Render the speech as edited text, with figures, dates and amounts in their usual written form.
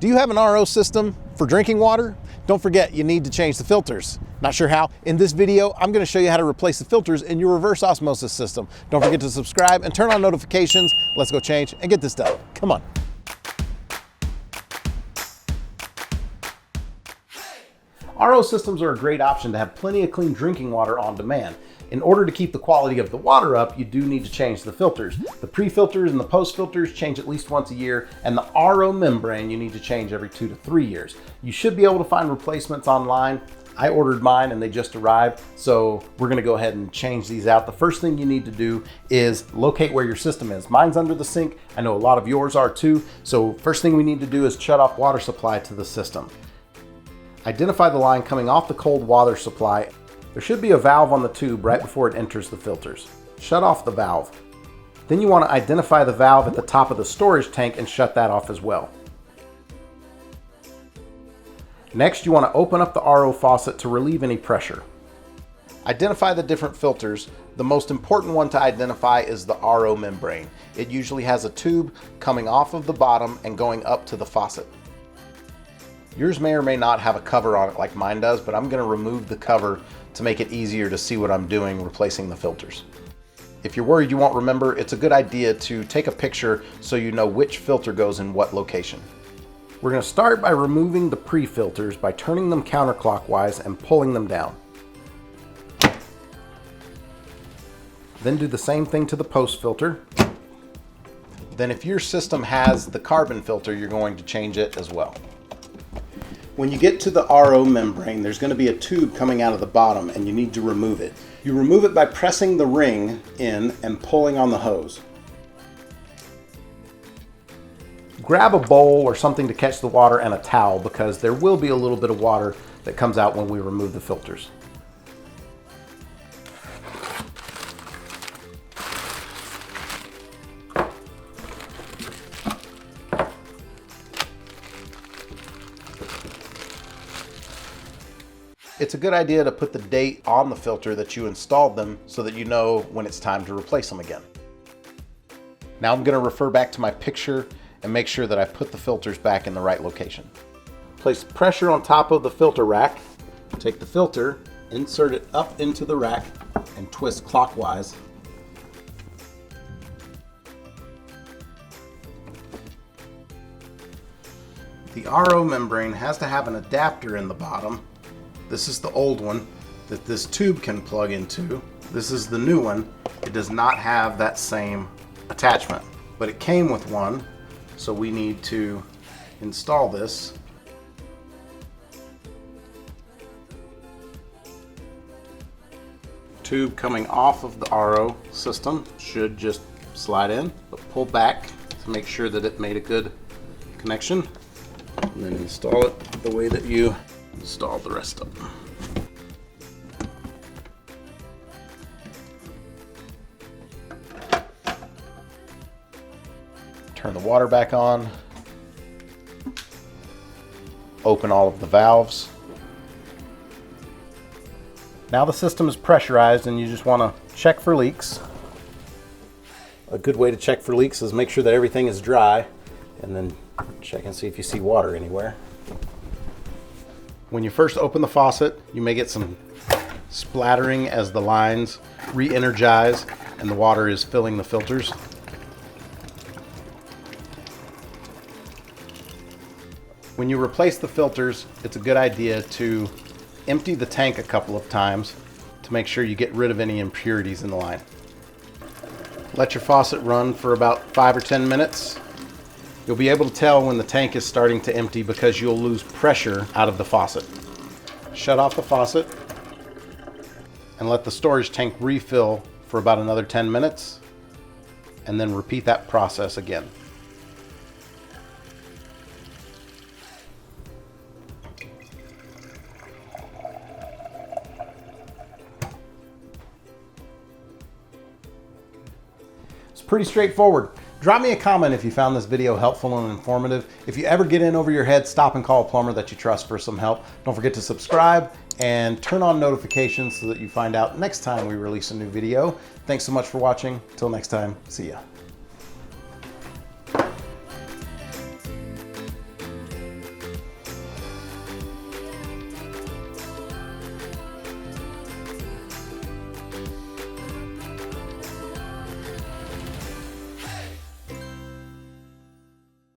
Do you have an RO system for drinking water? Don't forget, you need to change the filters. Not sure how? In this video, I'm going to show you how to replace the filters in your reverse osmosis system. Don't forget to subscribe and turn on notifications. Let's go change and get this done. Come on. RO systems are a great option to have plenty of clean drinking water on demand. In order to keep the quality of the water up, you do need to change the filters. The pre-filters and the post-filters change at least once a year, and the RO membrane you need to change every 2 to 3 years. You should be able to find replacements online. I ordered mine and they just arrived, so we're gonna go ahead and change these out. The first thing you need to do is locate where your system is. Mine's under the sink. I know a lot of yours are too. So first thing we need to do is shut off water supply to the system. Identify the line coming off the cold water supply. There should be a valve on the tube right before it enters the filters. Shut off the valve. Then you want to identify the valve at the top of the storage tank and shut that off as well. Next, you want to open up the RO faucet to relieve any pressure. Identify the different filters. The most important one to identify is the RO membrane. It usually has a tube coming off of the bottom and going up to the faucet. Yours may or may not have a cover on it like mine does, but I'm going to remove the cover to make it easier to see what I'm doing replacing the filters. If you're worried you won't remember, it's a good idea to take a picture so you know which filter goes in what location. We're going to start by removing the pre-filters by turning them counterclockwise and pulling them down. Then do the same thing to the post-filter. Then if your system has the carbon filter, you're going to change it as well. When you get to the RO membrane, there's going to be a tube coming out of the bottom and you need to remove it. You remove it by pressing the ring in and pulling on the hose. Grab a bowl or something to catch the water and a towel because there will be a little bit of water that comes out when we remove the filters. It's a good idea to put the date on the filter that you installed them so that you know when it's time to replace them again. Now I'm going to refer back to my picture and make sure that I put the filters back in the right location. Place pressure on top of the filter rack. Take the filter, insert it up into the rack, and twist clockwise. The RO membrane has to have an adapter in the bottom. This is the old one that this tube can plug into. This is the new one. It does not have that same attachment, but it came with one, so we need to install this. Tube coming off of the RO system should just slide in, but pull back to make sure that it made a good connection, and then install it the way that you install the rest of them. Turn the water back on. Open all of the valves. Now the system is pressurized and you just want to check for leaks. A good way to check for leaks is make sure that everything is dry and then check and see if you see water anywhere. When you first open the faucet, you may get some splattering as the lines re-energize and the water is filling the filters. When you replace the filters, it's a good idea to empty the tank a couple of times to make sure you get rid of any impurities in the line. Let your faucet run for about 5 or 10 minutes. You'll be able to tell when the tank is starting to empty because you'll lose pressure out of the faucet. Shut off the faucet and let the storage tank refill for about another 10 minutes and then repeat that process again. It's pretty straightforward. Drop me a comment if you found this video helpful and informative. If you ever get in over your head, stop and call a plumber that you trust for some help. Don't forget to subscribe and turn on notifications so that you find out next time we release a new video. Thanks so much for watching. Till next time, see ya.